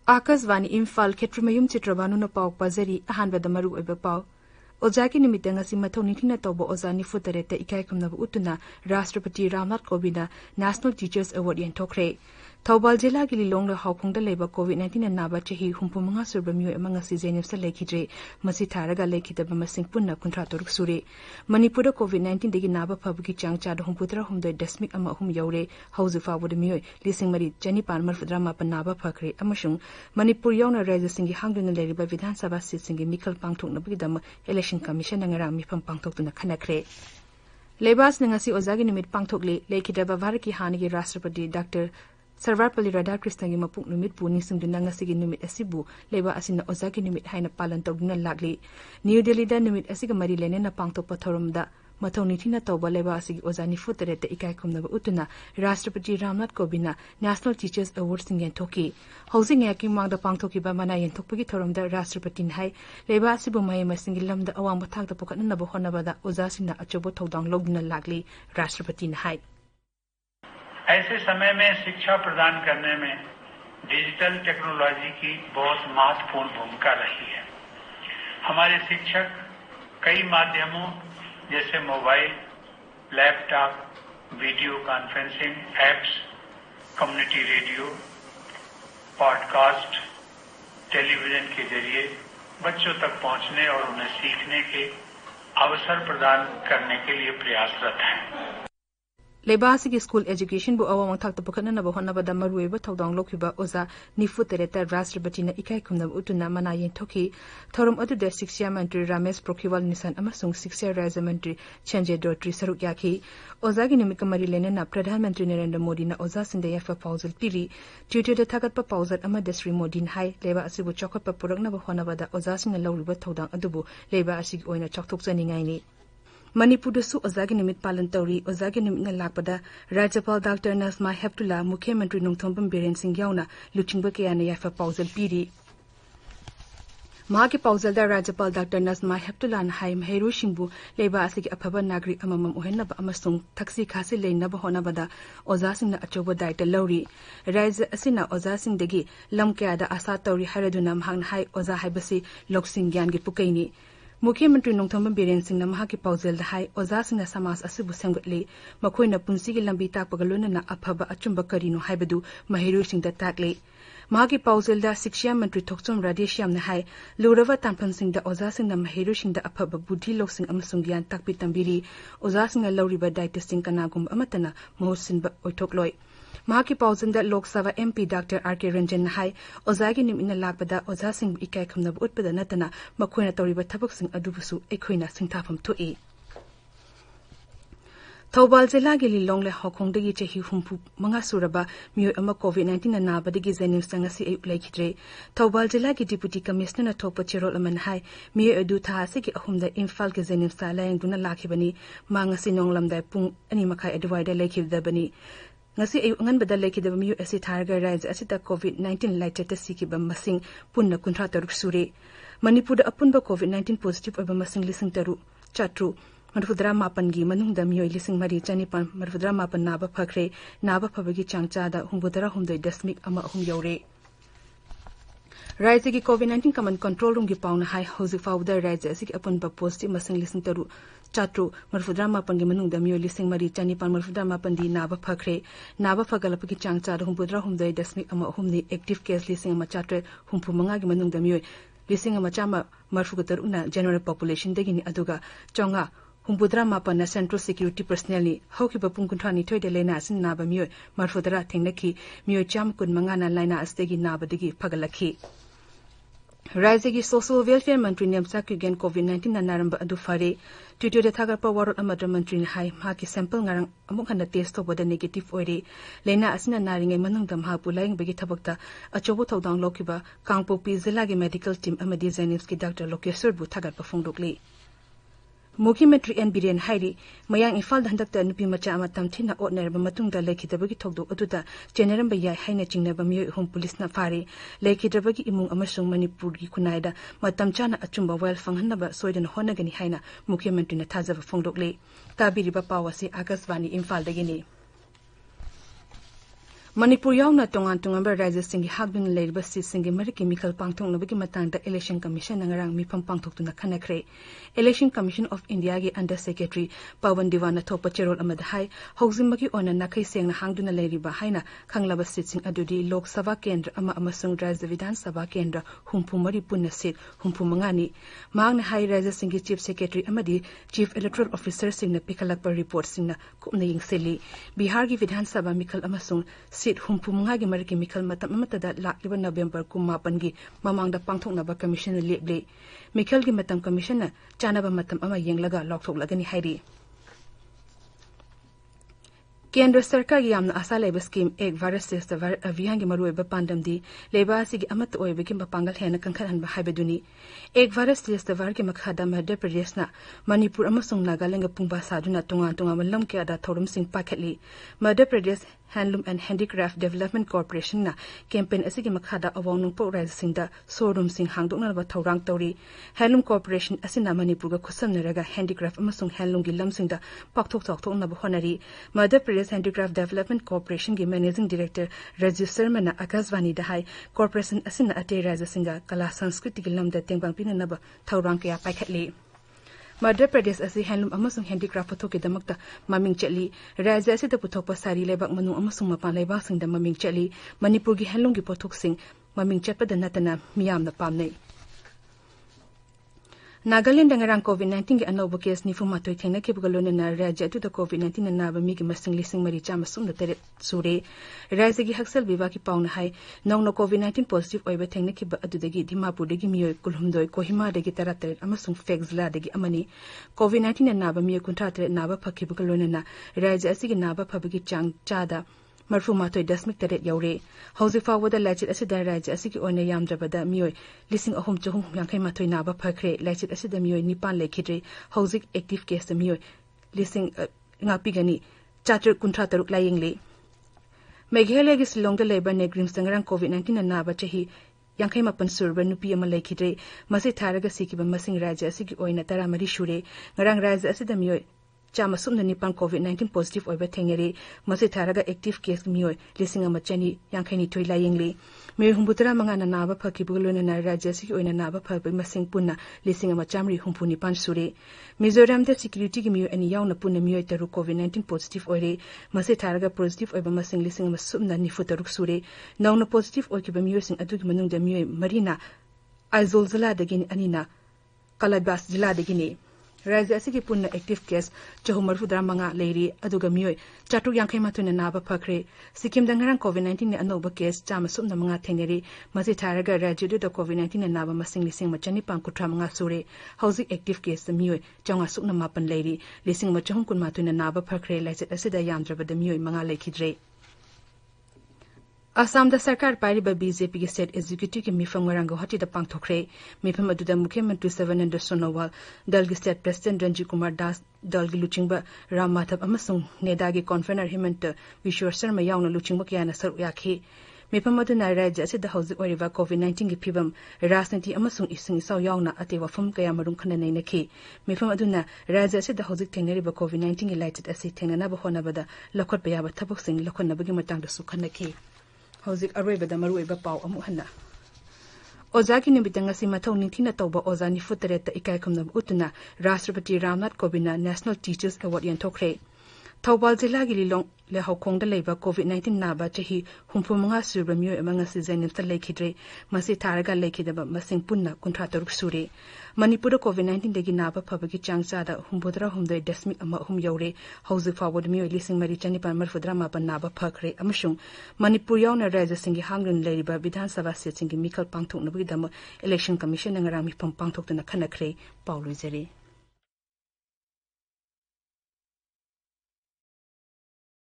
Akasvani Imphal Chitrabhanu Chitrabhanu na pau pazari ahanbada maru oiba pau. Ojaki nimita ngasi mathau nithina tawba oza nifutarete ikaikamnaba utuna Rashtrapati Ramnath Kovindna National Teachers Award yenthokre. Thawbal Jilla gi Lilongla hawkhongda leba COVID-19 na naba chahi humpumanga surba mioi amanga si Zainabsa lekhidre masi tharaga lekhidaba masing punna kuntra toruk sure. Manipura COVID-19 degi naba phabgi changcha da humputra humdoi dasmik ama hum yaure hauzu fawud mioi lising mari janipan marfudra mapan naba phakre amashung Manipur yauna raja singi hangduna leriba Vidhan Sabha seat singi mikal pangthokna bigidama Election Commission nangara mifam pangthokna khanakre. Lebas nangasi ozagi nimit pangthokle lekhidaba Bharati hanigi Rashtrapati Dr. Sarvapalli Radhakrishnan gi mapuk numit pu nisingduna ngasigi numit asibu leba asina ozagi numit haina palan tawduna lagli New Delhi da numit asiga mari lene na pangthokpa thorumda mathau nithina tawba leba asigi ozani futarete ikaikumnaba utuna Rashtrapati Ramnath Kovindna National Teachers Award singen thoki housing yaki mangda pangthoki ba mana yenthokpagi thorumda Rashtrapati nai leba asibu mai masingi lamda awang bathak da pokatna ba honabada ozasina achobo thodang logduna lagli Rashtrapati nai ऐसे समय में शिक्षा प्रदान करने में digital technology की बहुत महत्वपूर्ण भूमिका रही है। हमारे शिक्षक कई माध्यमों जैसे mobile, laptop, video conferencing apps, community radio, podcast, television के जरिए बच्चों तक पहुंचने और उन्हें सीखने के अवसर प्रदान करने के लिए प्रयासरत हैं। Lebasi ki school education bu awang thak tapakana na bahona bada marueba thodang lokhiba oza nifutereta Rashtrapati na ikai kumna utuna mana yenthoki thorum adu de Shiksha Mantri Ramesh Pokhriyal Nishan amasung Shiksha Rajya Mantri Sanjay Dotri saruk yaki oza gi nimika mari lene na Pradhan Mantri Narendra Modi na oza sinde yafa pausal piri Twitter de thagat pa pausal ama Desri Modi hai leba asibu chokot pa purak na bahona bada oza sing lawriba thodang adubu leba asigi oina chokthok chaningai ni Manipur su ozagi nimit palan tauri ozagi nimit na lakpada Rajapal Dr. Nasma Heptullah Mukhyamantri Nungthombam Biren Singh yauna luchingba kayana yafa pausal piri Mahaki pausal da Rajapal Dr. Nasma Heptullah na hai Mahiru Shingbu leba asigi aphaba nagrik amamam ohenna ba amasung thaksi khasi leina ba hona bada ozasing na achoba daita lauri Raja asina ozasing degi lamkya da asa tauri haraduna mahang hai oza haibasi loksing gyan gi pukaini Mukhyamantri Nungthombam Biren Singh na mahaki pausal da hai oza sing na samas asibu sangutli makhoina punsigi lambi takpaga lona na aphaba achumba karino haibadu Mahiru Singh da takle mahaki pausal da Shiksha Mantri Thokchom Radheshyam na hai lurava tanphan Singh da oza sing na Mahiru Singh da aphaba budhi loksing amasung gyan takpi tambiri oza sing na lauriba daita sing kanagum amatana mahusin ba oithokloi Mahaki pausanda Lok Sabha MP Dr. R.K. Ranjan hai ozagi nimina lakbada oza sing ikai khamnab utpada natana makhoina tawriba thabak sing adubusu ekhoina singthafam thoi Thawbal Jilla gi Lilongla hawkhongdagi chahi humpu manga suraba mioi ama COVID-19 na nabadagi Zainabsa ngasi ayuk laikhidre Thawbal Jilla gi Deputy Commissioner na thopa chirol aman hai mioi adu tha se gi ahumda Imphal ge Zainabsa layang duna lakhibani mangasi nonglamdai pung ani makhai adwaida laikhidabani ngasi ayu ngan badal lekidaba miyu asi tharga raja asita COVID-19 laitata sikiba masing punna kuntra taruk sure Manipur da apunba COVID-19 positive oba masing lising taru chatru marfudra mapan gi manungda miyu lising mari chanipan marfudra mapan naba phakre naba phabagi changcha da humbudara humdoi dasmik ama hum yaure Raja ki COVID-19 command control room gi pauna hai hozi fawda raja asik apunba positive masing lising taru Chatru marfudra mapan gi manungda miyo lising mari chanipan marfudra mapan di naba phakre naba phagalapagi changcha humpudra humdai dasmik ama humni active case lising ama chatre humpu manga gi manungda miyo lising ama chama marfugatar una general population degini aduga chonga humpudra mapan na central security personnel ni hauki ba pungkunthani thoide lena sin naba miyo marfudra thengnaki miyo cham kun manga na laina astegi naba degi phagalakhi Raja ki Social Welfare Mantri Nemsa Kyugen COVID-19 na naramba adu fare Twitter de thagar pa warot amadra mantri hai ma ki sample ngarang amuk hana test to boda negative oire lena asina naringai manungdam ha pulaing bagi thabakta achobo thodang lokiba Kangpo Jilla gi medical team amadi Zainabs ki Dr. Lokeswar bu thagar pa phongdokli Mukhyamantri N Biren hairi mayang Imphal handakta nupi macha ama tamthina otnerba matungda lekhidabagi thokdo aduda generam ba yai haina chingnaba miyo home police na fare lekhidabagi imung amasung Manipur gi kunaida matamchana achumba well fanghanaba soidan honagani haina Mukhyamantri na thajaba phongdokle tabiriba pawasi Akasvani Imphal dagini Manipur yauna tongan tungamba Raja Singi Hagbin Labour Seat Singi Mariki Mikal Pangtong Nabiki Matang Election Commission Nangarang Mipam Pangtok to Nakanakre. Election Commission of India gi Under Secretary Pawan Divana Topa Cherol Amadhai, Hogzimaki on a Nakai Seng Hangduna Lady Bahina, Kanglaba Sitting Adudi, Lok Sava Kendra Ama Amasung Raja Vidan Sava Kendra, Humpumari Puna Sit, Humpumangani, Mang Hai Raja Singi Chief Secretary Amadi, Chief Electoral Officer Singna Pikalakpa Report Singna Kumnaing Seli, Bihar gi Vidan Sava Mikal Amasung, Sit Humpumanga gi Mariki Mikal Matamata Lakliba November Kumapangi, Mamanga Pangtok Naba Commissioner Lible, Mikal gi Matam Commissioner, Chanaba Matam Ama Yenglaga Loktok Lagani Hairi. Kendra Sarkar gi Yamna Asa Labor Scheme Ek Virus Test Avihangi Maru Pandam di Labor Sigi Amat Oy Bikim Pangal Hena Kankan Habeduni. Ek Virus Test Varki Makhada Madhya Pradesh na Manipur Amasung Nagalenga Pumba Saduna Tunga Malam Kiada Thorum Singh Paketli. Madhya Pradesh Handloom and Handicraft Development Corporation na campaign asigi makhada awang po rising da showroom sing hangdok na ba thorang tori Handloom Corporation asina Manipur ga khusam naraga handicraft amasung handloom gi lamsing da pakthok thok na ba honari Madhya Pradesh Handicraft Development Corporation gi Managing Director Rajiv Sharma na Akashvani da hai corporation asina ate raja singa kala sanskriti gi lamda tengbang pina na ba thorang kya paikhatli Madhya Pradesh asi handloom amasung handicraft photoki damakta maming chali raja asi da puthokpa sari lebak manu amasung mapan lebak sing da maming chali Manipur gi handloom gi pothok sing maming chatpa da natana miyam na pamnei Nagaland ngarang COVID-19 gi anobo case ni fuma toy thengna ke bugalone na raja tu da COVID-19 na ba mi gi masing lising mari chama sum da tere sure raja gi haksal biba ki pauna hai nong no COVID-19 positive oiba thengna ki ba adu dagi Dimapur dagi miyoy kulhumdoi Kohima dagi taratere amasung fexla dagi amani COVID-19 na ba mi kunta tere na ba phaki bugalone na raja asigi na ba phabagi chang chada Marfu Matoi Dasmik Taret Yaure, Hosifa with the Lachit Acida Raj Asiki on a Yamdra Mio, listening a home to whom Yankai Matoi Naba Pakre, Lachit Acida Mio, Nipan Lake Hidre, Hosik active case the Mio, listening Napigani, Chatter Kuntrataruk Lyingly. Meghele is longer labor negrims Tangaran COVID-19 and Naba Chahi. Yankai Mapan Surba Nupi Amalake Hidre, Masi Taraga Siki Masing Raja Siki Oina Taramari Shure, Narang Raja Acida Mio. Chama sumna nipan COVID-19 positive oiba thengere mase tharaga active case mioi lisinga machani yankhani thoi layengli me humbutra manga na naba phaki bulona na raja si oina naba phabai masing punna lisinga machamri humpu nipan sure Mizoram de security gi mioi ani yauna punna mioi taru COVID-19 positive oire mase tharaga positive oiba masing lisinga masumna ni futaruk sure nauna positive oikiba mioi sing adugi manung da mioi marina Aizol zala dagini anina Kalabas jila dagini Raja asigi punna active case chahumar fudra manga leiri aduga mioi chatu yankai matuna naba phakre Sikkim dangarang COVID-19 ne anoba case chama sumna manga thengeri masi tharaga raja du da COVID-19 ne naba masing lising machani pang kutra manga sure housing active case mioi changa sukna mapan leiri lising machahum kun matuna naba phakre laiset asida yamdra bada mioi manga lekhidre Assam da Sarkar Pariba BJP ki state executive ki mifam ngarang Guwahati da pangthokre mifam aduda Mukhyamantri Sarbananda Sonowal dal gi state president Ranjit Kumar Das dal gi luchingba Ram Mathap amasung neda gi convener Himant Vishwar Sharma yauna luchingba kyana saru yakhi mifam aduna raja asida hauzik oriva COVID-19 gi phibam rajniti amasung ising saw yauna ate wafam kaya marum khana nei nakhi mifam aduna raja asida hauzik thengneriba COVID-19 gi lighted asi thengnana ba hona bada lakhot ba yaba thabok sing lakhon nabagi matang da sukhanaki Hauzik Arwebada Marueba Pau Amuhana. Ozaki Nibitanga Simatau Nintina Toba Ozani Futareta Ikaikum Utuna, Rashtrapati Ramnath Kovinda National Teachers Award Yantokre. Taubal Zilagi Long Le Hokong the Labor COVID-19 Naba Chahi, Humpumunga Surbamu among us is an Lake Hidre, Masi Taraga Lake Hidaba, Masing Punna, Contrator Suri. Manipur COVID-19 Degi Naba Pabaki Chang Sada, Humbudra Hum de Desmik Ama Hum Yore, House forward Mu Lising Marichani Palmer for Drama Banaba Pakre, Amashung, Manipur Yona Raja Singi Hangun Labor, Bidan Sava Sitting Mikal Pangtok Nabidamo, Election Commission and Rami Pangtok to Nakanakre, Paul Zeri.